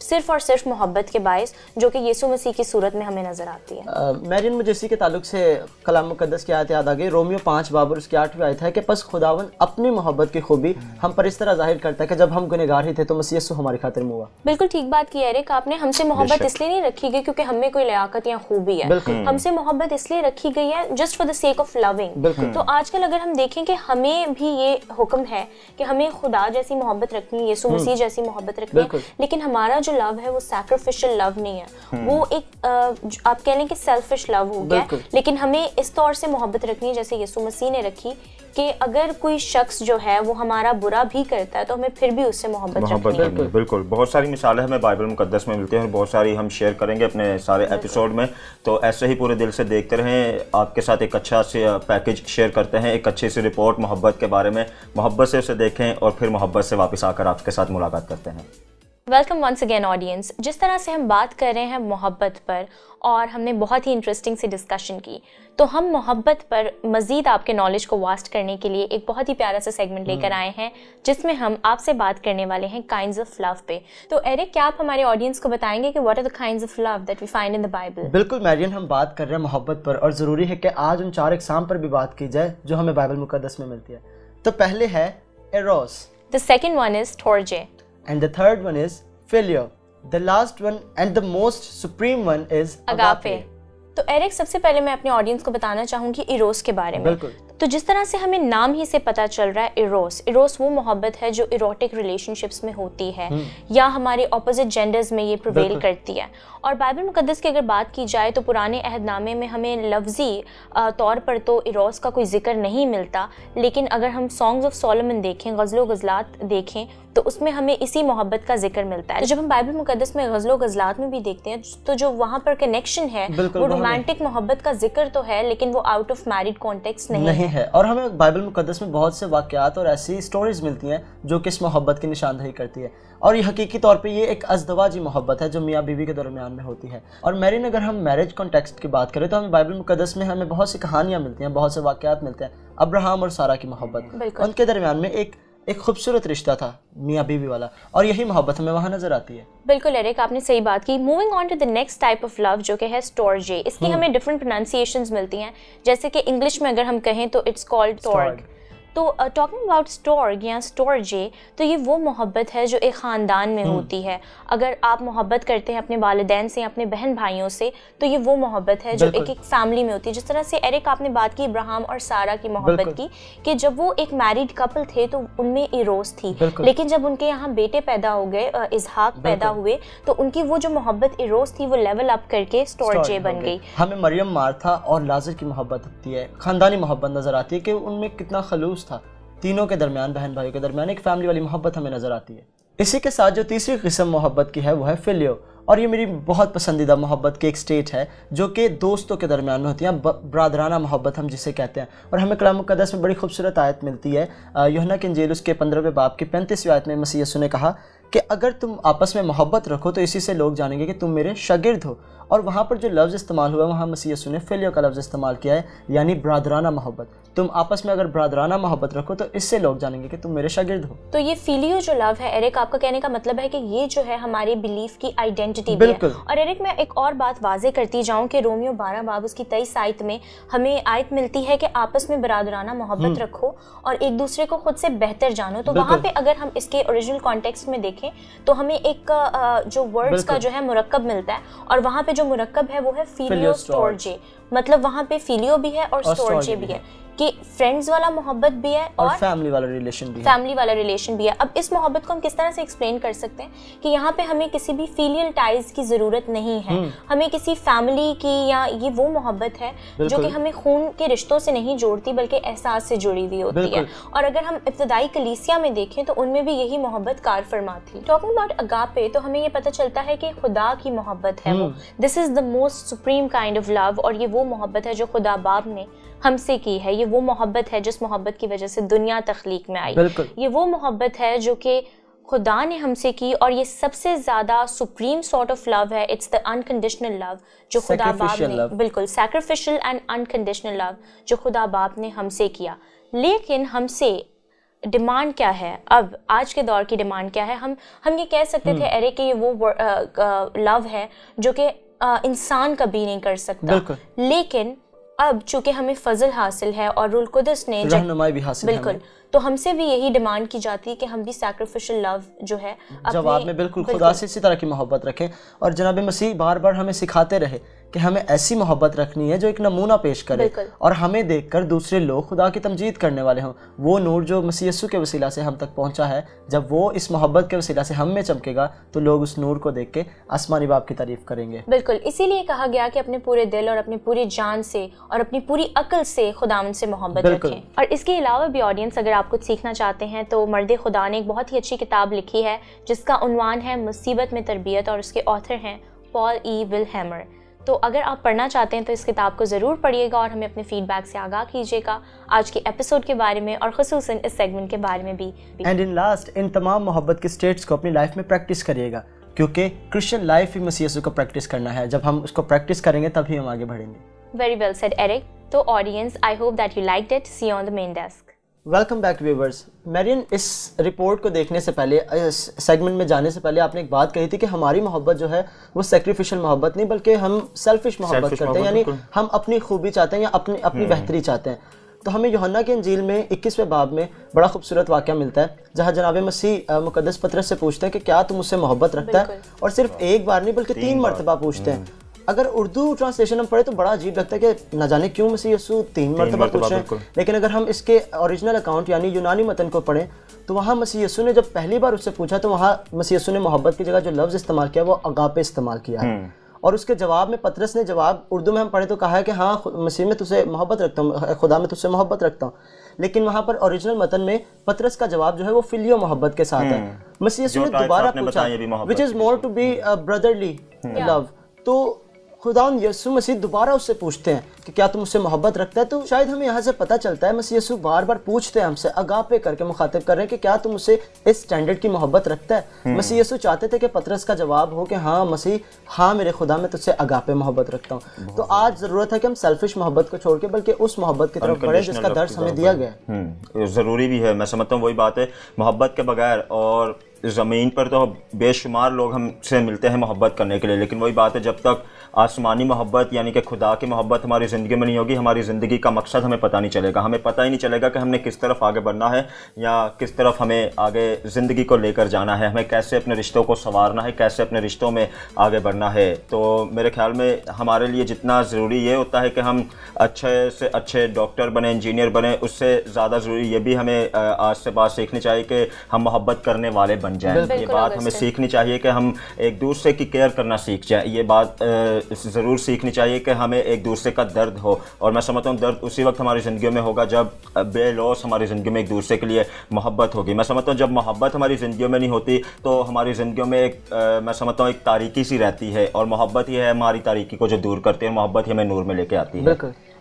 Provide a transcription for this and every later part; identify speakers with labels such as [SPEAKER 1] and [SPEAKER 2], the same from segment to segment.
[SPEAKER 1] صرف اور صرف محبت کے باعث جو کہ یسوع مسیح کی صورت میں ہمیں نظر آتی ہے.
[SPEAKER 2] میرین مجھے اسی کے تعلق سے کلام مقدس کی آیت یاد آ گئی. رومیو 5 باب اور اس کی 8ویں آیت ہے کہ پس خداون اپنی محبت کی خوبی ہم پر اس طرح ظاہر کرتا ہے کہ جب ہم گنہگار ہی تھے تو مسیح یسوع ہماری خاطر ہوا.
[SPEAKER 1] بالکل ٹھیک بات کی ایرک آپ نے. ہم سے محبت اس لیے نہیں رکھی گئی کیونکہ ہم میں کوئی لیاقت یا خوبی ہے. ہم سے محبت اس لیے رکھی گئی ہے just for the sake of living. تو آج کل اگر ہم دیکھیں کہ ہمیں بھی یہ حکم ہے کہ ہمیں خدا جیسی محبت رکھنی ہے, یسوع مسیح جیسی محبت رکھنی ہے, لیکن ہمارا جو لو ہے وہ سیکریفیشل لو نہیں ہے, وہ ایک آپ کہہ لیں کہ سیلفش لو ہو گیا. لیکن ہمیں اس طور سے محبت رکھنی ہے جیسے یسوع مسیح نے رکھی کہ اگر کوئی شخص جو ہے وہ ہمارا برا بھی کرتا ہے تو ہمیں پھر بھی اس سے محبت رکھنی ہے.
[SPEAKER 3] بالکل بہت ساری مثالیں ہمیں بائبل مقدس میں ملتی ہیں اور بہت ساری ہم شیئر کریں گے اپنے سارے ایپیسوڈ میں. تو ایسے ہی پورے دل سے دیکھتے رہیں. آپ کے ساتھ ایک اچھا سے پیکج شیئر کرتے ہیں, ایک اچھی سی رپورٹ محبت کے بارے میں. محبت سے اسے دیکھیں اور پھر محبت سے واپس آ کر آپ کے ساتھ ملاقات کرتے ہیں.
[SPEAKER 1] Welcome once again audience. جس طرح سے ہم بات کر رہے ہیں محبت پر اور ہم نے بہت ہی انٹرسٹنگ سی ڈسکشن کی, تو ہم محبت پر مزید آپ کے نالج کو واسٹ کرنے کے لیے ایک بہت ہی پیارا سا سیگمنٹ لے کر آئے ہیں جس میں ہم آپ سے بات کرنے والے ہیں کائنڈز آف لو پہ. تو ایرک کیا آپ ہمارے آڈینس کو بتائیں گے کہ what are the kinds of love that we find in the Bible?
[SPEAKER 2] بالکل میرین, ہم بات کر رہے ہیں محبت پر اور ضروری ہے کہ آج ان 4 اقسام پر بھی بات کی جائے جو ہمیں بائبل مقدس میں ملتی ہے. تو پہلے ہے errors,
[SPEAKER 1] the second one is storge,
[SPEAKER 2] and the third one is philia. The last one and the most supreme one is agape.
[SPEAKER 1] تو ایرک سب سے پہلے میں اپنے آڈینس کو بتانا چاہوں گی ایروس کے بارے میں.
[SPEAKER 2] بالکل.
[SPEAKER 1] تو جس طرح سے ہمیں نام ہی سے پتہ چل رہا ہے ایروس وہ محبت ہے جو ایروٹک ریلیشن شپس میں ہوتی ہے یا ہمارے اپوزٹ جینڈرز میں یہ پریویل کرتی ہے. اور بائبل مقدس کی اگر بات کی جائے تو پرانے عہد نامے میں ہمیں لفظی طور پر تو ایروس کا کوئی ذکر نہیں ملتا, لیکن اگر ہم سانگز آف سولومن دیکھیں, غزل و غزلات دیکھیں, تو اس میں ہمیں اسی محبت کا ذکر ملتا ہے. جب ہم بائبل مقدس میں غزل و غزلات میں بھی دیکھتے ہیں تو جو وہاں پر کنیکشن ہے وہ رومانٹک محبت کا ذکر تو ہے, لیکن وہ آؤٹ آف میرڈ کانٹیکسٹ نہیں ہے.
[SPEAKER 2] اور ہمیں بائبل مقدس میں بہت سے واقعات اور ایسی سٹوریز ملتی ہیں جو کہ اس محبت کی نشاندہی کرتی ہے. اور یہ حقیقی طور پہ یہ ایک ازدواجی محبت ہے جو میاں بیوی کے درمیان میں ہوتی ہے. اور میرین, اگر ہم میرج کانٹیکسٹ کی بات کریں تو ہمیں بائبل مقدس میں ہمیں بہت سی کہانیاں ملتی ہیں, بہت سے واقعات ملتے ہیں. ابراہم اور سارہ کی محبت, ان کے درمیان میں ایک خوبصورت رشتہ تھا میاں بیوی والا, اور یہی محبت ہمیں وہاں نظر آتی ہے.
[SPEAKER 1] بالکل ایرک, آپ نے صحیح بات کی. Moving on to the next type of love جو کہ ہے اسٹورجے. اس کی ہمیں ڈفرنٹ پروننسیشنز ملتی ہیں, جیسے کہ انگلش میں اگر ہم کہیں تو اٹس کالڈ ٹورگ. تو ٹاکنگ اباؤٹ اسٹورگ یا اسٹورجے, تو یہ وہ محبت ہے جو ایک خاندان میں ہوتی ہے. اگر آپ محبت کرتے ہیں اپنے والدین سے یا اپنے بہن بھائیوں سے تو یہ وہ محبت ہے جو ایک فیملی میں ہوتی ہے. جس طرح سے ایرک آپ نے بات کی ابراہم اور سارہ کی محبت کی کہ جب وہ ایک میریڈ کپل تھے تو ان میں ایروس تھی, لیکن جب ان کے یہاں بیٹے پیدا ہو گئے, اسحاق پیدا ہوئے, تو ان کی وہ جو محبت ایروس تھی وہ لیول اپ کر کے اسٹورجے بن گئی.
[SPEAKER 2] ہمیں مریم, مارتھا اور لازر کی محبت ہوتی ہے, خاندانی محبت نظر آتی ہے کہ ان میں کتنا خلوص تھا تینوں کے درمیان, بہن بھائیوں کے درمیان ایک فیملی والی محبت ہمیں نظر آتی ہے. اسی کے ساتھ جو تیسری قسم محبت کی ہے وہ ہے فلیو, اور یہ میری بہت پسندیدہ محبت کی ایک سٹیج ہے جو کہ دوستوں کے درمیان میں ہوتی ہے, برادرانہ محبت ہم جسے کہتے ہیں. اور ہمیں کلام مقدس میں بڑی خوبصورت آیت ملتی ہے, یوحنا کے انجیل اس کے 15ویں باب کی 35ویں آیت میں مسیح یسوع نے کہا کہ اگر تم آپس میں محبت رکھو تو اسی سے لوگ جانیں گے کہ تم میرے شاگرد ہو. اور وہاں پر جو لفظ استعمال ہوا ہے وہاں مسیح یسوع نے فلیو کا لفظ استعمال کیا ہے, یعنی برادرانہ محبت. تم آپس میں اگر برادرانہ محبت رکھو تو اس سے لوگ جانیں گے کہ تم میرے شاگرد ہو. تو
[SPEAKER 1] یہ فیلیو جو لو ہے ایرک, آپ کا کہنے کا مطلب ہے کہ یہ جو ہے ہمارے بلیف کی آئیڈینٹی بھی ہے. اور ایرک, میں ایک اور بات واضح کرتی جاؤں کہ رومیو 12 باب اس کی 23 آیت میں ہمیں آیت ملتی ہے کہ آپس میں برادرانہ محبت رکھو اور ایک دوسرے کو خود سے بہتر جانو. تو وہاں پہ اگر ہم اس کے اوریجنل کانٹیکسٹ میں دیکھیں تو ہمیں ایک جو ورڈز کا جو ہے مرکب ملتا ہے, اور وہاں پہ جو مرکب ہے وہ ہے فیلیو اسٹورجے. مطلب وہاں پہ فیلیو بھی ہے اور اسٹورجے بھی ہے کہ فرینڈز والا محبت بھی ہے اور
[SPEAKER 2] فیملی والا ریلیشن بھی ہے.
[SPEAKER 1] فیملی والا ریلیشن بھی ہے. اب اس محبت کو ہم کس طرح سے ایکسپلین کر سکتے ہیں کہ یہاں پہ ہمیں کسی بھی فیلیل ٹائز کی ضرورت نہیں ہے, ہمیں کسی فیملی کی, یا یہ وہ محبت ہے جو کہ ہمیں خون کے رشتوں سے نہیں جوڑتی بلکہ احساس سے جڑی ہوئی ہوتی ہے. اور اگر ہم ابتدائی کلیسیا میں دیکھیں تو ان میں بھی یہی محبت کار فرما تھی. ٹاکنگ اباؤٹ اگاپے, تو ہمیں یہ پتہ چلتا ہے کہ خدا کی محبت ہے وہ, this is the most supreme kind of love. اور یہ وہ محبت ہے جو خدا باپ نے ہم سے کی ہے. یہ وہ محبت ہے جس محبت کی وجہ سے دنیا تخلیق میں آئی. یہ وہ محبت ہے جو کہ خدا نے ہم سے کی, اور یہ سب سے زیادہ سپریم سارٹ آف لو ہے. اٹس دا انکنڈیشنل لو جو خدا باپ نے, بالکل سیکریفیشل اینڈ انکنڈیشنل لو جو خدا باپ نے ہم سے کیا. لیکن ہم سے ڈیمانڈ کیا ہے، اب آج کے دور کی ڈیمانڈ کیا ہے. ہم یہ کہہ سکتے تھے ایرک کہ یہ وہ لو ہے جو کہ انسان کبھی نہیں کر سکتا، لیکن اب چونکہ ہمیں فضل حاصل ہے اور روح القدس نے
[SPEAKER 2] رہنمائی بھی حاصل ہے،
[SPEAKER 1] بالکل، تو ہم سے بھی یہی ڈیمانڈ کی جاتی ہے کہ ہم بھی سیکریفیشل لو جو ہے
[SPEAKER 2] جواب میں بالکل خدا سے اسی طرح کی محبت رکھیں. اور جناب مسیح بار بار ہمیں سکھاتے رہے کہ ہمیں ایسی محبت رکھنی ہے جو ایک نمونہ پیش کرے اور ہمیں دیکھ کر دوسرے لوگ خدا کی تمجید کرنے والے ہوں. وہ نور جو مسیح یسوع کے وسیلہ سے ہم تک پہنچا ہے، جب وہ اس محبت کے وسیلہ سے ہم میں چمکے گا تو لوگ اس نور کو دیکھ کے آسمانی باپ کی تعریف کریں گے.
[SPEAKER 1] بالکل، اسی لیے کہا گیا کہ اپنے پورے دل اور اپنی پوری جان سے اور اپنی پوری عقل سے خداوند سے محبت رکھیں. اور اس کے علاوہ بھی آڈینس اگر آپ کچھ سیکھنا چاہتے ہیں تو مرد خدا نے ایک بہت ہی اچھی کتاب لکھی ہے جس کا عنوان ہے مصیبت میں تربیت، اور اس کے آتھر ہیں پال ای ولہیمر. تو اگر آپ پڑھنا چاہتے ہیں تو اس کتاب کو ضرور پڑھیے گا اور ہمیں اپنے فیڈ بیک سے آگاہ کیجیے گا آج کے ایپیسوڈ کے بارے میں اور خصوصاً اس سیگمنٹ کے بارے میں بھی.
[SPEAKER 2] اینڈ ان لاسٹ، ان تمام محبت کے اسٹیٹس کو اپنی لائف میں پریکٹس کریے گا، کیونکہ کرسچن لائف ہی مسیح یسوع کو پریکٹس کرنا ہے. جب ہم اس کو پریکٹس کریں گے تبھی ہم آگے بڑھیں گے.
[SPEAKER 1] Very well said Eric. تو audience, I hope that you liked it. See you on the main desk.
[SPEAKER 2] Welcome back viewers. میرین، اس رپورٹ کو دیکھنے سے پہلے، اس سیگمنٹ میں جانے سے پہلے آپ نے ایک بات کہی تھی کہ ہماری محبت جو ہے وہ سیکریفیشل محبت نہیں بلکہ ہم سیلفش محبت کرتے ہیں، یعنی ہم اپنی خوبی چاہتے ہیں یا اپنی بہتری چاہتے ہیں. تو ہمیں یوحنا کی انجیل میں 21ویں باب میں بڑا خوبصورت واقعہ ملتا ہے جہاں جناب مسیح مقدس پطرس سے پوچھتے ہیں کہ کیا تم مجھ سے محبت رکھتا ہے، اور صرف ایک بار نہیں بلکہ 3 مرتبہ پوچھتے ہیں. اگر اردو ٹرانسلیشن ہم پڑھے تو بڑا عجیب لگتا ہے کہ نہ جانے کیوں مسیح یسوع 3 مرتبہ پوچھ رہے ہیں، لیکن اگر ہم اس کے اوریجنل اکاؤنٹ یعنی یونانی متن کو پڑھیں تو وہاں مسیح یسوع نے جب پہلی بار اس سے پوچھا تو وہاں مسیح یسوع نے محبت کی جگہ جو لفظ استعمال کیا وہ اگاپے استعمال کیا ہے. اور اس کے جواب میں پطرس نے جواب اردو میں ہم پڑھے تو کہا ہے کہ ہاں مسیح میں تجھ سے محبت رکھتا ہوں، خدا میں تجھ سے محبت رکھتا ہوں، لیکن وہاں پر اوریجنل متن میں پطرس کا جواب جو ہے وہ فلیو محبت کے ساتھ ہے. مسیح یسوع نے دوبارہ پوچھا which is more to be brotherly love. تو خداوند یسوع مسیح دوبارہ اس سے پوچھتے ہیں کہ کیا تم اس سے محبت رکھتا ہے. تو شاید ہمیں یہاں سے پتہ چلتا ہے مسیح یسوع بار بار پوچھتے ہیں ہم سے، اگاپے کر کے مخاطب کر رہے ہیں کہ کیا تم اسے اس سٹینڈرڈ کی محبت رکھتا ہے. مسیح یسوع چاہتے تھے کہ پطرس کا جواب ہو کہ ہاں مسیح، ہاں میرے خدا میں تجھ سے اگاپے محبت رکھتا ہوں. تو آج ضرورت ہے کہ ہم سیلفش محبت کو چھوڑ کے بلکہ اس محبت کی طرف بڑھیں جس کا درس ہمیں دیا گیا ہے.
[SPEAKER 3] ضروری بھی ہے. میں سمجھتا ہوں وہی بات ہے، محبت کے بغیر، اور زمین پر تو بے شمار لوگ ہم سے ملتے ہیں محبت کرنے کے لیے، لیکن وہی بات ہے جب تک آسمانی محبت یعنی کہ خدا کی محبت ہماری زندگی میں نہیں ہوگی، ہماری زندگی کا مقصد ہمیں پتہ نہیں چلے گا. ہمیں پتہ ہی نہیں چلے گا کہ ہم نے کس طرف آگے بڑھنا ہے یا کس طرف ہمیں آگے زندگی کو لے کر جانا ہے، ہمیں کیسے اپنے رشتوں کو سنوارنا ہے، کیسے اپنے رشتوں میں آگے بڑھنا ہے. تو میرے خیال میں ہمارے لیے جتنا ضروری یہ ہوتا ہے کہ ہم اچھے سے اچھے ڈاکٹر بنیں، انجینئر بنیں، اس سے زیادہ ضروری یہ بھی ہمیں آج سے بات سیکھنی چاہیے کہ ہم محبت کرنے والے بن جائیں. یہ بات ہمیں سیکھنی چاہیے کہ ہم ایک دوسرے کی کیئر کرنا سیکھ جائیں. یہ بات ضرور سیکھنی چاہیے کہ ہمیں ایک دوسرے کا درد ہو. اور میں سمجھتا ہوں درد اسی وقت ہماری زندگیوں میں ہوگا جب بے لوث ہماری زندگی میں ایک دوسرے کے لیے محبت ہوگی. میں سمجھتا ہوں جب محبت ہماری زندگیوں میں نہیں ہوتی تو ہماری زندگیوں میں میں سمجھتا ہوں ایک تاریکی سی رہتی ہے، اور محبت ہی ہے ہماری تاریکی کو جو دور کرتی ہے، محبت ہی ہمیں نور میں لے کے آتی ہے.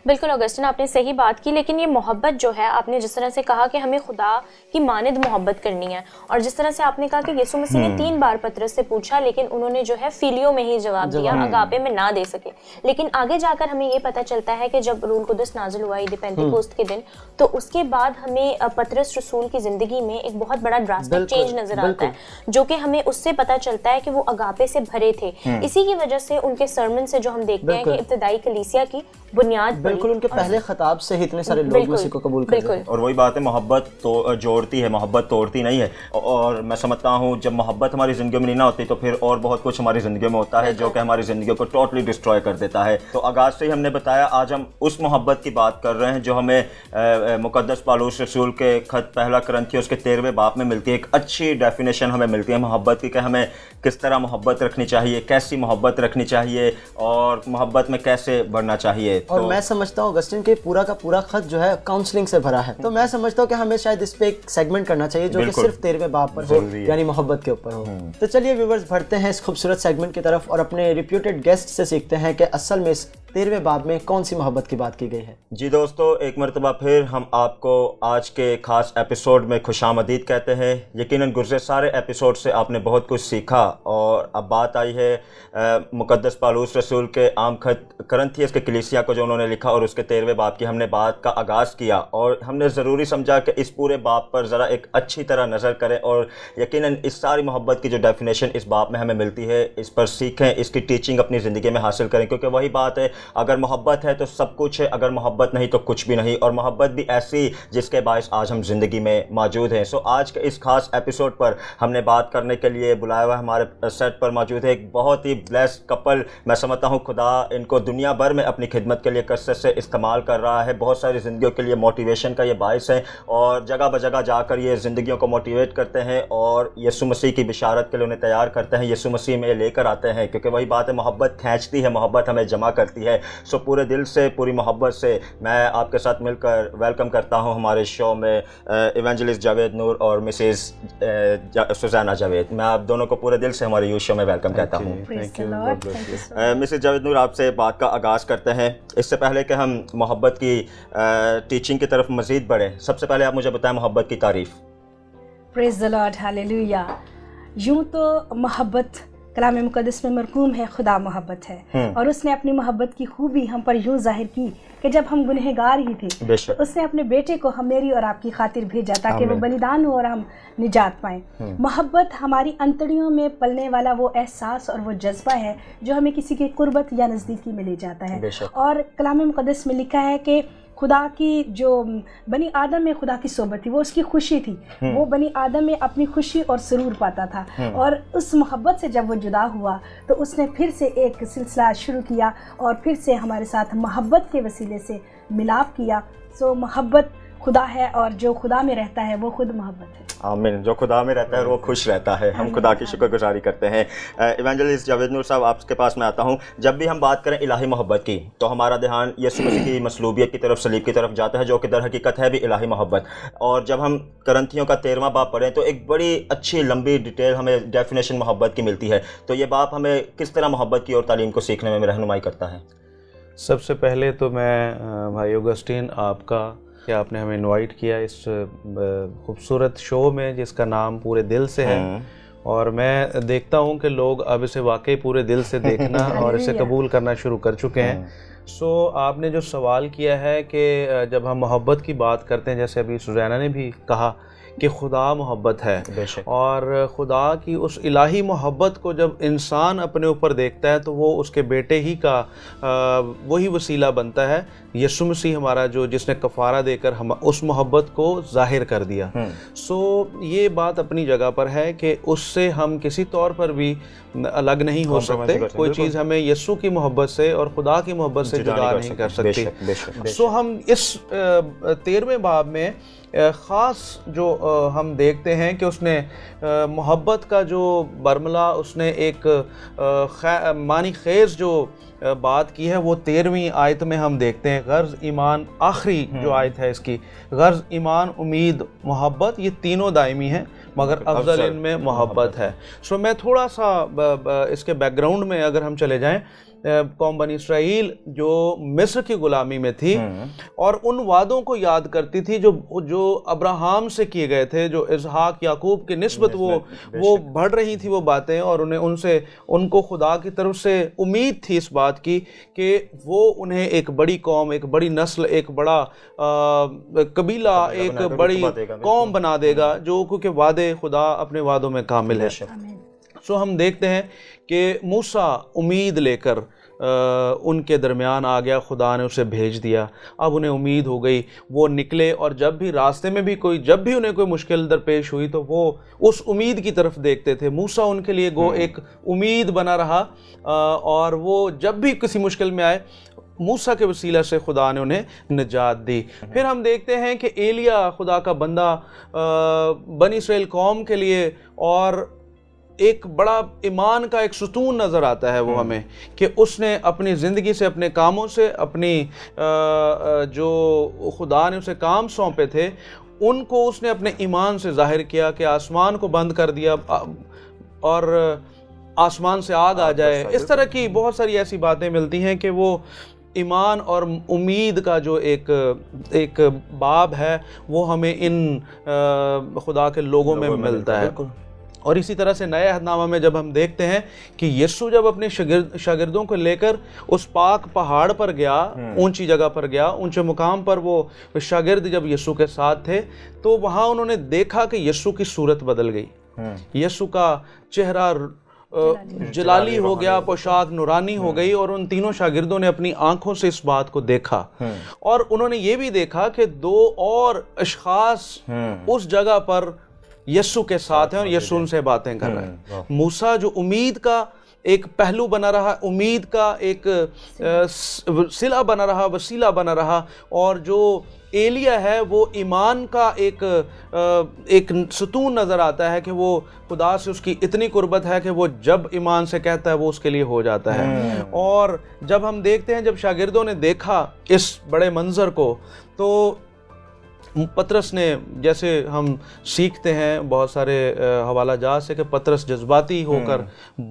[SPEAKER 1] بالکل اگسٹن، آپ نے صحیح بات کی، لیکن یہ محبت جو ہے آپ نے جس طرح سے کہا کہ ہمیں خدا کی مانند محبت کرنی ہے، اور جس طرح سے آپ نے کہا کہ یسوع مسیح نے 3 بار پطرس سے پوچھا لیکن انہوں نے جو ہے فیلیو میں ہی جواب دیا، اگاپے میں نہ دے سکے. لیکن آگے جا کر ہمیں یہ پتہ چلتا ہے کہ جب روح القدس نازل ہوا عید پینتیکوست کے دن، تو اس کے بعد ہمیں پطرس رسول کی زندگی میں ایک بہت بڑا ڈراسٹک چینج نظر آتا ہے، جو کہ ہمیں اس سے پتہ چلتا ہے کہ وہ اگاپے سے بھرے تھے. اسی کی وجہ سے ان کے سرمن سے جو ہم دیکھتے ہیں کہ ابتدائی کلیسیا کی بنیاد
[SPEAKER 2] بالکل ان کے پہلے خطاب سے ہی اتنے سارے لوگ مسیح کو قبول کرتے ہیں.
[SPEAKER 3] اور وہی بات ہے، محبت تو جوڑتی ہے، محبت توڑتی نہیں ہے. اور میں سمجھتا ہوں جب محبت ہماری زندگی میں نہیں نہ ہوتی تو پھر اور بہت کچھ ہماری زندگی میں ہوتا ہے جو کہ ہماری زندگیوں کو ٹوٹلی ڈسٹروائے کر دیتا ہے. تو آغاز سے ہی ہم نے بتایا آج ہم اس محبت کی بات کر رہے ہیں جو ہمیں مقدس پالوس رسول کے خط پہلا کرنتھیوں اس کے 13ویں باب میں ملتی ہے. ایک اچھی ڈیفینیشن ہمیں ملتی ہے محبت کی کہ ہمیں کس طرح محبت رکھنی چاہیے، کیسی محبت رکھنی چاہیے، اور محبت میں کیسے بڑھنا چاہیے.
[SPEAKER 2] اور میں سمجھتا ہوں اگسٹن کہ پورا کا پورا خط جو ہے کاؤنسلنگ سے بھرا ہے. تو میں سمجھتا ہوں کہ ہمیں شاید اس پہ ایک سیگمنٹ کرنا چاہیے جو کہ صرف 13ویں باب پر ہو، یعنی محبت کے اوپر ہو. تو چلیے ویورز بڑھتے ہیں اس خوبصورت سیگمنٹ کی طرف اور اپنے ریپیوٹیڈ گیسٹ سے سیکھتے ہیں کہ اصل میں اس 13ویں باب میں کون سی محبت کی بات کی گئی ہے.
[SPEAKER 3] جی دوستو، ایک مرتبہ پھر ہم آپ کو آج کے خاص ایپیسوڈ میں خوش آمدید کہتے ہیں. یقیناً گزرے سارے ایپیسوڈ سے آپ نے بہت کچھ سیکھا، اور اب بات آئی ہے مقدس پالوس رسول کے عام خط کرنتھیس کے کلیسیا کو جو انہوں نے لکھا سیکھا اور اس کے 13ویں باب کی ہم نے بات کا آغاز کیا اور ہم نے ضروری سمجھا کہ اس پورے باب پر ذرا ایک اچھی طرح نظر کریں اور یقیناً اس ساری محبت کی جو ڈیفینیشن اس باب میں ہمیں ملتی ہے اس پر سیکھیں, اس کی ٹیچنگ اپنی زندگی میں حاصل کریں, کیونکہ وہی بات ہے اگر محبت ہے تو سب کچھ ہے, اگر محبت نہیں تو کچھ بھی نہیں, اور محبت بھی ایسی جس کے باعث آج ہم زندگی میں موجود ہیں. سو آج کے اس خاص ایپیسوڈ پر ہم نے بات کرنے کے لیے بلایا ہوا ہمارے سیٹ پر موجود ہے ایک بہت ہی بلیسڈ کپل. میں سمجھتا ہوں خدا ان کو دنیا بھر میں اپنی خدمت کے لیے کثرت سے استعمال کر رہا ہے, بہت ساری زندگیوں کے لیے موٹیویشن کا یہ باعث ہے اور جگہ بہ جگہ جا کر یہ زندگیوں کو موٹیویٹ کرتے ہیں اور یسوع مسیح کی بشارت کے لیے انہیں تیار کرتے ہیں, یسوع مسیح میں لے کر آتے ہیں, کیونکہ وہی بات ہے محبت کھینچتی ہے, محبت ہمیں جمع کرتی ہے. سو پورے دل سے پوری محبت سے میں آپ کے ساتھ مل کر ویلکم کرتا ہوں ہمارے شو میں ایونجلسٹ جاوید نور اور مسز سوزانہ جاوید. میں آپ دونوں کو پورے دل سے ہمارے یو شو میں ویلکم کہتا ہوں. مسز جاوید نور, آپ سے بات کا آغاز کرتے ہیں. اس سے پہلے کہ ہم محبت کی ٹیچنگ کی طرف مزید بڑھیں, سب سے پہلے آپ مجھے بتائیں محبت کی تعریف.
[SPEAKER 4] پریز دی لارڈ, ہالیلویا. یوں تو محبت کلام مقدس میں مرقوم ہے, خدا محبت ہے اور اس نے اپنی محبت کی خوبی ہم پر یوں ظاہر کی کہ جب ہم گنہگار ہی تھے تو اس نے اپنے بیٹے کو ہم میری اور آپ کی خاطر بھیجا تاکہ وہ بلیدان ہو اور ہم نجات پائیں. محبت ہماری انتڑیوں میں پلنے والا وہ احساس اور وہ جذبہ ہے جو ہمیں کسی کی قربت یا نزدیکی میں لے جاتا ہے. اور کلام مقدس میں لکھا ہے کہ خدا کی جو بنی آدم میں خدا کی صحبت تھی وہ اس کی خوشی تھی, وہ بنی آدم میں اپنی خوشی اور سرور پاتا تھا, اور اس محبت سے جب وہ جدا ہوا تو اس نے پھر سے ایک سلسلہ شروع کیا اور پھر سے ہمارے ساتھ محبت کے وسیلے سے ملاپ کیا. سو محبت خدا ہے اور جو خدا میں رہتا ہے وہ خود محبت ہے.
[SPEAKER 3] آمین. جو خدا میں رہتا ہے وہ خوش رہتا ہے. ہم خدا کی شکر گزاری کرتے ہیں. ایونجلسٹ جاوید نور صاحب, آپ کے پاس میں آتا ہوں. جب بھی ہم بات کریں الہی محبت کی تو ہمارا دھیان یسوع مسیح کی مصلوبیت کی طرف, صلیب کی طرف جاتا ہے, جو کہ در حقیقت ہے بھی الہی محبت. اور جب ہم کرنتھیوں کا 13واں باب پڑھیں تو ایک بڑی اچھی لمبی ڈیٹیل ہمیں ڈیفینیشن محبت کی ملتی ہے. تو یہ باب ہمیں کس طرح محبت کی اور تعلیم کو سیکھنے میں رہنمائی کرتا ہے؟
[SPEAKER 5] سب سے پہلے تو میں بھائی اوگسٹین آپ کا کہ آپ نے ہمیں انوائٹ کیا اس خوبصورت شو میں جس کا نام پورے دل سے ہے, اور میں دیکھتا ہوں کہ لوگ اب اسے واقعی پورے دل سے دیکھنا اور اسے قبول کرنا شروع کر چکے ہیں. سو آپ نے جو سوال کیا ہے کہ جب ہم محبت کی بات کرتے ہیں, جیسے ابھی سوزانہ نے بھی کہا کہ خدا محبت ہے, اور خدا کی اس الہی محبت کو جب انسان اپنے اوپر دیکھتا ہے تو وہ اس کے بیٹے ہی کا وہی وسیلہ بنتا ہے, یسوع مسیح ہمارا جو جس نے کفارہ دے کر ہم اس محبت کو ظاہر کر دیا. سو یہ بات اپنی جگہ پر ہے کہ اس سے ہم کسی طور پر بھی الگ نہیں ہو سکتے. کوئی چیز ہمیں یسوع کی محبت سے اور خدا کی محبت سے جدا نہیں کر سکتی. سو ہم اس 13ویں باب میں خاص جو ہم دیکھتے ہیں کہ اس نے محبت کا جو برملا اس نے ایک معنی خیز جو بات کی ہے وہ 13ویں آیت میں ہم دیکھتے ہیں. غرض ایمان, آخری جو آیت ہے اس کی, غرض ایمان امید محبت یہ تینوں دائمی ہیں مگر افضل ان میں محبت ہے. سو میں تھوڑا سا اس کے بیک گراؤنڈ میں اگر ہم چلے جائیں, قوم بنی اسرائیل جو مصر کی غلامی میں تھی اور ان وعدوں کو یاد کرتی تھی جو ابراہیم سے کیے گئے تھے, جو اسحاق یعقوب کی نسبت وہ بڑھ رہی تھی وہ باتیں, اور ان کو خدا کی طرف سے امید تھی اس بات کی کہ وہ انہیں ایک بڑی قوم, ایک بڑی نسل, ایک بڑا قبیلہ, ایک بڑی قوم بنا دے گا, جو کیونکہ وعدے خدا اپنے وعدوں میں کامل ہے. سو ہم دیکھتے ہیں کہ موسیٰ امید لے کر ان کے درمیان آ گیا, خدا نے اسے بھیج دیا. اب انہیں امید ہو گئی, وہ نکلے, اور جب بھی راستے میں بھی جب بھی انہیں کوئی مشکل درپیش ہوئی تو وہ اس امید کی طرف دیکھتے تھے. موسیٰ ان کے لیے ایک امید بنا رہا, اور وہ جب بھی کسی مشکل میں آئے موسیٰ کے وسیلہ سے خدا نے انہیں نجات دی. پھر ہم دیکھتے ہیں کہ ایلیا خدا کا بندہ بنی اسرائیل قوم کے لیے اور ایک بڑا ایمان کا ایک ستون نظر آتا ہے وہ ہمیں, کہ اس نے اپنی زندگی سے, اپنے کاموں سے, اپنی جو خدا نے اسے کام سونپے تھے ان کو اس نے اپنے ایمان سے ظاہر کیا کہ آسمان کو بند کر دیا اور آسمان سے آگ آ جائے. اس طرح کی بہت ساری ایسی باتیں ملتی ہیں کہ وہ ایمان اور امید کا جو ایک باب ہے وہ ہمیں ان خدا کے لوگوں میں ملتا ہے. اور اسی طرح سے نئے عہد میں جب ہم دیکھتے ہیں کہ یسوع جب اپنے شاگردوں کو لے کر اس پاک پہاڑ پر گیا، اونچی جگہ پر گیا، اونچے مقام پر وہ شاگرد جب یسوع کے ساتھ تھے تو وہاں انہوں نے دیکھا کہ یسوع کی صورت بدل گئی، یسوع کا چہرہ جلالی ہو گیا، پوشاک نورانی ہو گئی، اور ان تینوں شاگردوں نے اپنی آنکھوں سے اس بات کو دیکھا، اور انہوں نے یہ بھی دیکھا کہ 2 اور اشخاص اس جگہ پر یسوع کے ساتھ ہیں اور یسوع ان سے باتیں کر رہے ہیں۔ موسیٰ جو امید کا ایک پہلو بنا رہا، امید کا ایک صلہ بنا رہا، وسیلہ بنا رہا، اور جو ایلیا ہے وہ ایمان کا ایک ستون نظر آتا ہے کہ وہ خدا سے اس کی اتنی قربت ہے کہ وہ جب ایمان سے کہتا ہے وہ اس کے لیے ہو جاتا ہے۔ اور جب ہم دیکھتے ہیں جب شاگردوں نے دیکھا اس بڑے منظر کو تو پطرس نے، جیسے ہم سیکھتے ہیں بہت سارے حوالہ جات سے کہ پطرس جذباتی ہو کر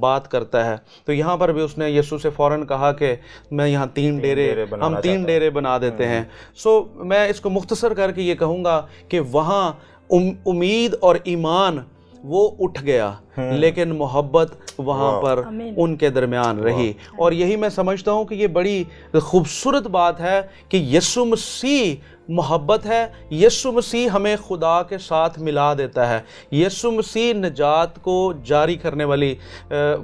[SPEAKER 5] بات کرتا ہے، تو یہاں پر بھی اس نے یسوع سے فوراً کہا کہ میں یہاں 3 ڈیرے بنا دیتے ہیں۔ سو میں اس کو مختصر کر کے یہ کہوں گا کہ وہاں امید اور ایمان وہ اٹھ گیا، لیکن محبت وہاں پر ان کے درمیان رہی، اور یہی میں سمجھتا ہوں کہ یہ بڑی خوبصورت بات ہے کہ یسوع مسیح محبت ہے، یسوع مسیح ہمیں خدا کے ساتھ ملا دیتا ہے، یسوع مسیح نجات کو جاری کرنے والی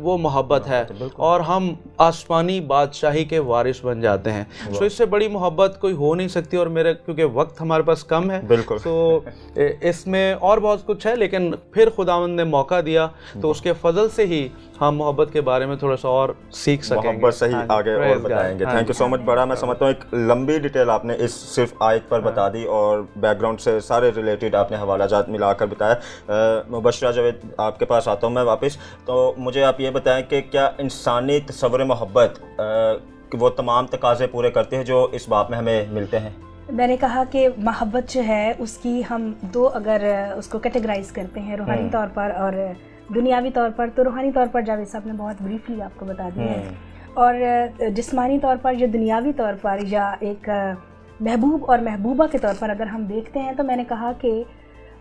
[SPEAKER 5] وہ محبت ہے، اور ہم آسمانی بادشاہی کے وارث بن جاتے ہیں۔ سو اس سے بڑی محبت کوئی ہو نہیں سکتی، اور کیونکہ وقت ہمارے پاس کم ہے تو اس میں اور بہت کچھ ہے، لیکن پھر خداوند نے موقع دیا تو اس کے فضل سے ہی ہم محبت کے بارے میں تھوڑا سا اور سیکھ سکیں گے،
[SPEAKER 3] محبت سے ہی آگے اور بتائیں گے۔ تھینک یو سو مچ۔ بڑا میں سمجھتا ہوں ایک لمبی ڈیٹیل آپ نے اس صرف آیت پر بتا دی، اور بیک گراؤنڈ سے سارے ریلیٹڈ آپ نے حوالہ جات ملا کر بتایا۔ مبشرہ جاوید آپ کے پاس آتا ہوں میں واپس، تو مجھے آپ یہ بتائیں کہ کیا انسانی تصور محبت وہ تمام تقاضے پورے کرتے ہیں جو اس باب میں ہمیں ملتے ہیں؟
[SPEAKER 4] میں نے کہا کہ محبت جو ہے اس کی ہم 2 اگر اس کو کیٹیگرائز کرتے ہیں، روحانی طور پر اور دنیاوی طور پر، تو روحانی طور پر جاوید صاحب نے بہت بریفلی آپ کو بتا دیا ہے، اور جسمانی طور پر یا دنیاوی طور پر یا ایک محبوب اور محبوبہ کے طور پر اگر ہم دیکھتے ہیں تو میں نے کہا کہ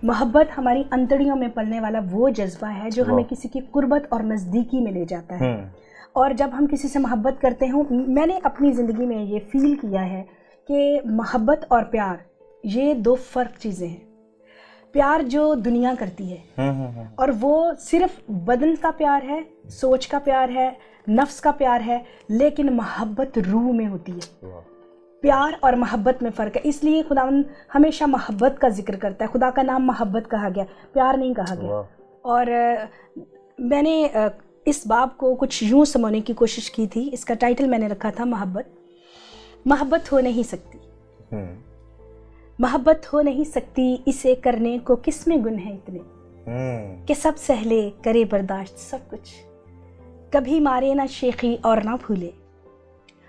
[SPEAKER 4] محبت ہماری انتڑیوں میں پلنے والا وہ جذبہ ہے جو ہمیں کسی کی قربت اور نزدیکی میں لے جاتا ہے، اور جب ہم کسی سے محبت کرتے ہوں، میں نے اپنی زندگی میں یہ فیل کیا ہے کہ محبت اور پیار یہ 2 فرق چیزیں ہیں۔ پیار جو دنیا کرتی ہے اور وہ صرف بدن کا پیار ہے، سوچ کا پیار ہے، نفس کا پیار ہے، لیکن محبت روح میں ہوتی ہے۔ پیار اور محبت میں فرق ہے، اس لیے خداوند ہمیشہ محبت کا ذکر کرتا ہے، خدا کا نام محبت کہا گیا، پیار نہیں کہا گیا۔ اور میں نے اس باب کو کچھ یوں سمجھنے کی کوشش کی تھی، اس کا ٹائٹل میں نے رکھا تھا محبت ہو نہیں سکتی، محبت ہو نہیں سکتی، اسے کرنے کو کس میں گن ہے اتنے کہ سب سہلے کرے برداشت سب کچھ، کبھی مارے نہ شیخی اور نہ بھولے،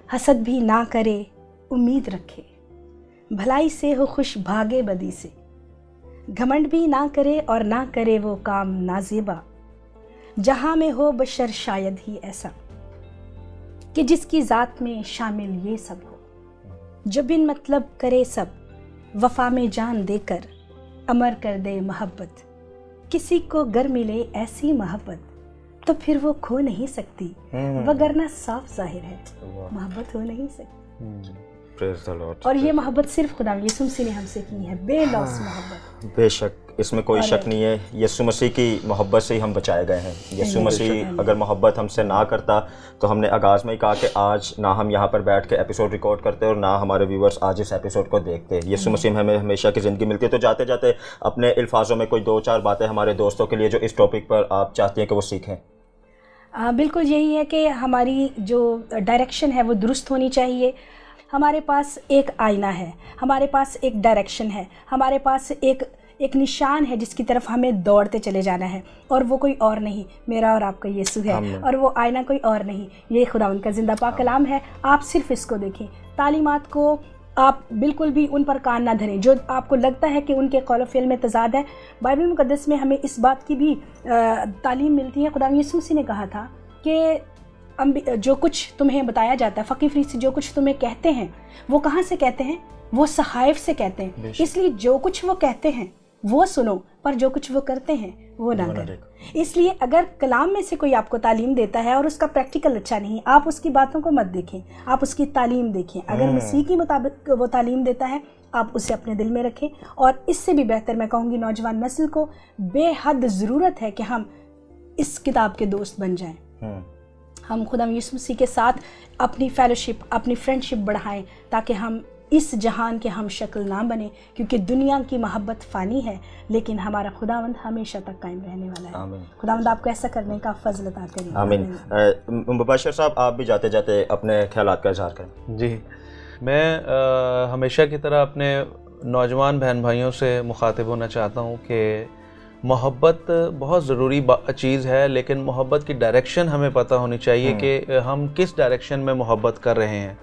[SPEAKER 4] حسد بھی نہ کرے امید رکھے، بھلائی سے ہو خوش بھاگے بدی سے، گھمنڈ بھی نہ کرے اور نہ کرے وہ کام نازیبا، جہاں میں ہو بشر شاید ہی ایسا کہ جس کی ذات میں شامل یہ سب ہو، جو بن مطلب کرے سب وفا میں جان دے کر امر کر دے محبت، کسی کو گر ملے ایسی محبت تو پھر وہ کھو نہیں سکتی، وگرنہ صاف ظاہر ہے محبت ہو نہیں سکتی۔ اور یہ محبت صرف خدا یسوع مسیح نے ہم سے کی ہے، بے لوث محبت۔
[SPEAKER 3] بے شک اس میں کوئی شک نہیں ہے، یسوع مسیح کی محبت سے ہی ہم بچائے گئے ہیں۔ یسوع مسیح اگر محبت ہم سے نہ کرتا تو ہم نے آغاز میں ہی کہا کہ آج نہ ہم یہاں پر بیٹھ کے ایپیسوڈ ریکارڈ کرتے اور نہ ہمارے ویورز آج اس ایپیسوڈ کو دیکھتے۔ یسوع مسیح ہمیں ہمیشہ کی زندگی ملتی ہے۔ تو جاتے جاتے اپنے الفاظوں میں کوئی 2-4 باتیں ہمارے دوستوں کے لیے جو اس ٹاپک پر آپ چاہتی ہیں کہ وہ سیکھیں۔
[SPEAKER 4] بالکل یہی ہے کہ ہماری جو ڈائریکشن ہے وہ درست ہونی چاہیے۔ ہمارے پاس ایک آئینہ ہے، ہمارے پاس ایک ڈائریکشن ہے، ہمارے پاس ایک نشان ہے جس کی طرف ہمیں دوڑتے چلے جانا ہے، اور وہ کوئی اور نہیں، میرا اور آپ کا یسوع ہے، اور وہ آئینہ کوئی اور نہیں، یہ خداوند کا زندہ پاک کلام ہے۔ آپ صرف اس کو دیکھیں، تعلیمات کو آپ بالکل بھی ان پر کان نہ دھریں جو آپ کو لگتا ہے کہ ان کے قول و فعل میں تضاد ہے۔ بائبل مقدس میں ہمیں اس بات کی بھی تعلیم ملتی ہے۔ خداوند یسوع مسیح نے کہا تھا کہ جو کچھ تمہیں بتایا جاتا ہے، فقی فریسی جو کچھ تمہیں کہتے ہیں وہ کہاں سے کہتے ہیں؟ وہ صحائف سے کہتے ہیں۔ اس لیے جو کچھ وہ کہتے ہیں وہ سنو پر جو کچھ وہ کرتے ہیں وہ نہ کرو. اس لیے اگر کلام میں سے کوئی آپ کو تعلیم دیتا ہے اور اس کا پریکٹیکل اچھا نہیں، آپ اس کی باتوں کو مت دیکھیں، آپ اس کی تعلیم دیکھیں. اگر مسیح کی مطابق وہ تعلیم دیتا ہے آپ اسے اپنے دل میں رکھیں. اور اس سے بھی بہتر میں کہوں گی نوجوان نسل کو بے حد ضرورت ہے کہ ہم اس کتاب کے دوست بن جائیں. ہم خدا یسوع مسیح کے ساتھ اپنی فیلوشپ، اپنی فرینڈشپ بڑھائیں تاکہ ہم اس جہان کے ہم شکل نہ بنے، کیونکہ دنیا کی محبت فانی ہے لیکن ہمارا خداوند ہمیشہ تک قائم رہنے والا ہے. خداوند آپ کو ایسا کرنے کا فضل عطا کرے.
[SPEAKER 3] آمین. مبشر صاحب آپ بھی جاتے جاتے اپنے خیالات کا اظہار کریں.
[SPEAKER 5] جی، میں ہمیشہ کی طرح اپنے نوجوان بہن بھائیوں سے مخاطب ہونا چاہتا ہوں کہ محبت بہت ضروری چیز ہے، لیکن محبت کی ڈائریکشن ہمیں پتہ ہونی چاہیے کہ ہم کس ڈائریکشن میں محبت کر رہے ہیں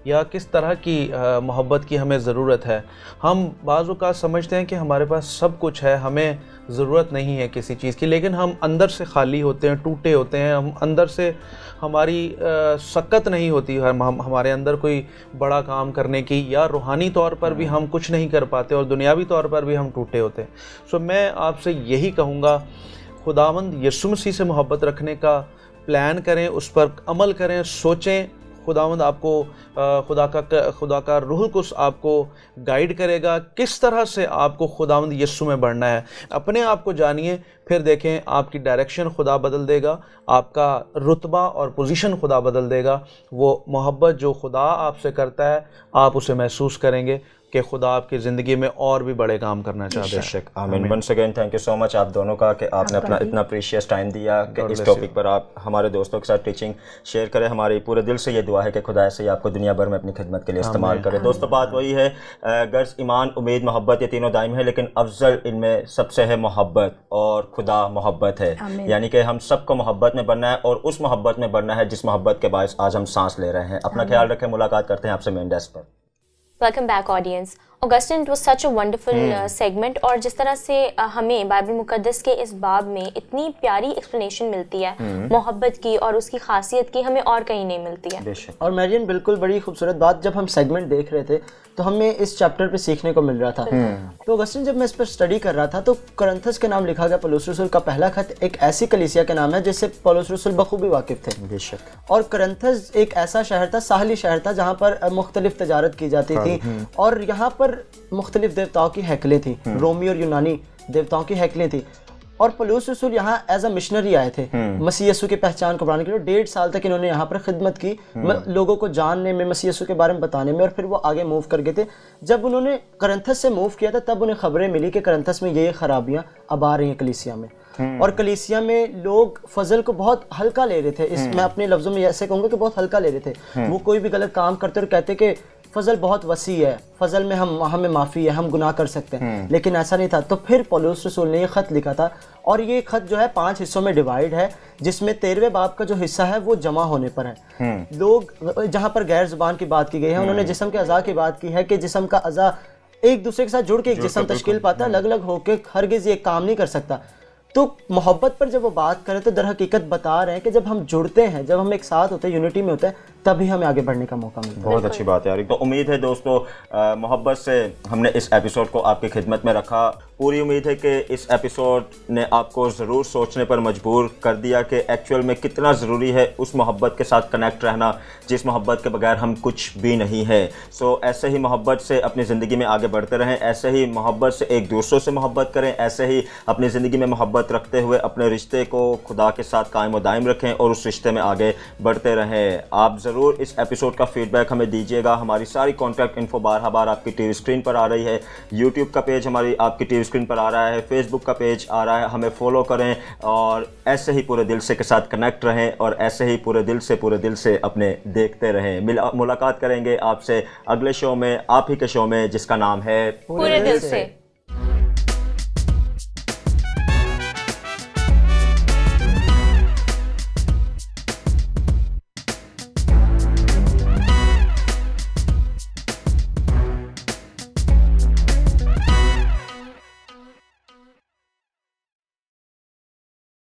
[SPEAKER 5] یا کس طرح کی محبت کی ہمیں ضرورت ہے. ہم بعض اوقات سمجھتے ہیں کہ ہمارے پاس سب کچھ ہے، ہمیں ضرورت نہیں ہے کسی چیز کی، لیکن ہم اندر سے خالی ہوتے ہیں، ٹوٹے ہوتے ہیں. ہم اندر سے ہماری سکت نہیں ہوتی ہمارے اندر کوئی بڑا کام کرنے کی، یا روحانی طور پر بھی ہم کچھ نہیں کر پاتے اور دنیاوی طور پر بھی ہم ٹوٹے ہوتے ہیں. سو میں آپ سے یہی کہوں گا، خداوند یسوع مسیح سے محبت رکھنے کا پلان کریں، اس پر عمل کریں، سوچیں. خداوند آپ کو خدا کا روح القدس آپ کو گائیڈ کرے گا کس طرح سے آپ کو خداوند یسوع میں بڑھنا ہے. اپنے آپ کو جانیے، پھر دیکھیں آپ کی ڈائریکشن خدا بدل دے گا، آپ کا رتبہ اور پوزیشن خدا بدل دے گا. وہ محبت جو خدا آپ سے کرتا ہے آپ اسے محسوس کریں گے کہ خدا آپ کی زندگی میں اور بھی بڑے کام کرنا چاہتے ہیں.
[SPEAKER 3] بے شک. آمین. Once again thank you so much آپ دونوں کا کہ آپ نے اپنا اتنا پریشیس ٹائم دیا کہ اس ٹاپک پر آپ ہمارے دوستوں کے ساتھ ٹیچنگ شیئر کریں. ہماری پورے دل سے یہ دعا ہے کہ خدا ایسے ہی آپ کو دنیا بھر میں اپنی خدمت کے لیے استعمال کرے. دوستو بات وہی ہے، غرض ایمان، امید، محبت، یہ تینوں دائم ہے، لیکن افضل ان میں سب سے ہے محبت، اور خدا محبت ہے. یعنی کہ ہم سب کو محبت میں بننا ہے اور اس محبت میں بننا ہے جس محبت کے باعث آج ہم سانس لے رہے ہیں. اپنا خیال رکھیں. ملاقات کرتے ہیں آپ سے مین desk per.
[SPEAKER 1] Welcome back audience. Augustine, it was such a wonderful segment. اور جس طرح سے ہمیں بائبل مقدس کے اس باب میں اتنی پیاری ایکسپلینیشن ملتی ہے محبت کی اور اس کی خاصیت کی، ہمیں اور کہیں نہیں ملتی ہے.
[SPEAKER 2] اور مریم بالکل بڑی خوبصورت بات، جب ہم سیگمنٹ دیکھ رہے تھے تو ہمیں اس چیپٹر پہ سیکھنے کو مل رہا تھا. تو اگسٹن جب میں اس پر اسٹڈی کر رہا تھا تو کرنتھس کے نام لکھا گیا. پولس رسول کا پہلا خط ایک ایسی کلیسیا کے نام ہے جس سے پولس رسول بخوبی واقف تھے. بے شک. اور کرنتھس ایک ایسا شہر تھا، ساحلی شہر تھا، جہاں پر مختلف تجارت کی جاتی تھی اور یہاں پر مختلف دیوتاؤں کی ہیکلیں تھیں، رومی اور یونانی دیوتاؤں کی ہیکلیں تھیں. اور پولس رسول یہاں ایز اے مشنری آئے تھے مسیح یسوع کی پہچان کو بڑھانے کے لیے. 1.5 سال تک انہوں نے یہاں پر خدمت کی، لوگوں کو جاننے میں، مسیح یسوع کے بارے میں بتانے میں، اور پھر وہ آگے موو کر گئے تھے. جب انہوں نے کرنتھس سے موو کیا تھا تب انہیں خبریں ملی کہ کرنتھس میں یہ خرابیاں اب آ رہی ہیں کلیسیا میں، اور کلیسیا میں لوگ فضل کو بہت ہلکا لے رہے تھے. اس میں اپنے لفظوں میں ایسے کہوں گا کہ بہت ہلکا لے رہے تھے. وہ کوئی بھی غلط کام کرتے اور کہتے کہ فضل بہت وسیع ہے، فضل میں ہمیں معافی ہے، ہم گناہ کر سکتے ہیں، لیکن ایسا نہیں تھا. تو پھر پولس رسول نے یہ خط لکھا تھا، اور یہ خط جو ہے 5 حصوں میں ڈیوائیڈ ہے، جس میں 13ویں باب کا جو حصہ ہے وہ جمع ہونے پر ہے. لوگ جہاں پر غیر زبان کی بات کی گئی ہے، انہوں نے جسم کے اعضاء کی بات کی ہے کہ جسم کا اعضاء ایک دوسرے کے ساتھ جڑ کے ایک جسم تشکیل پاتا ہے، الگ الگ ہو کے ہرگز یہ کام نہیں کر سکتا. تو محبت پر جب وہ بات کریں تو در حقیقت بتا رہے ہیں کہ جب ہم جڑتے ہیں، جب ہم ایک ساتھ ہوتے ہیں، یونٹی میں ہوتے ہیں، تبھی ہمیں آگے بڑھنے کا موقع ملتا ہے.
[SPEAKER 3] بہت اچھی بات ہے. تو امید ہے دوستو محبت سے ہم نے اس ایپیسوڈ کو آپ کی خدمت میں رکھا. پوری امید ہے کہ اس ایپیسوڈ نے آپ کو ضرور سوچنے پر مجبور کر دیا کہ ایکچوئل میں کتنا ضروری ہے اس محبت کے ساتھ کنیکٹ رہنا جس محبت کے بغیر ہم کچھ بھی نہیں ہے. سو ایسے ہی محبت سے اپنی زندگی میں آگے بڑھتے رہیں، ایسے ہی محبت سے ایک دوسروں سے محبت کریں، ایسے ہی اپنی زندگی میں محبت رکھتے ہوئے اپنے رشتے کو خدا کے ساتھ قائم و دائم رکھیں اور اس رشتے میں آگے بڑھتے رہیں. آپ ضرور اس ایپیسوڈ کا فیڈ بیک ہمیں دیجیے گا. ہماری ساری کانٹیکٹ انفو بار آپ کی ٹی وی اسکرین پر آ رہی ہے. یوٹیوب کا پیج ہماری آپ کی ٹی وی اسکرین پر آ رہا ہے، فیس بک کا پیج آ رہا ہے. ہمیں فالو کریں اور ایسے ہی پورے دل سے کے ساتھ کنیکٹ رہیں اور ایسے ہی پورے دل سے اپنے دیکھتے رہیں. ملاقات کریں گے آپ سے اگلے شو میں، آپ ہی کے شو میں، جس کا نام ہے
[SPEAKER 1] پورے دل سے.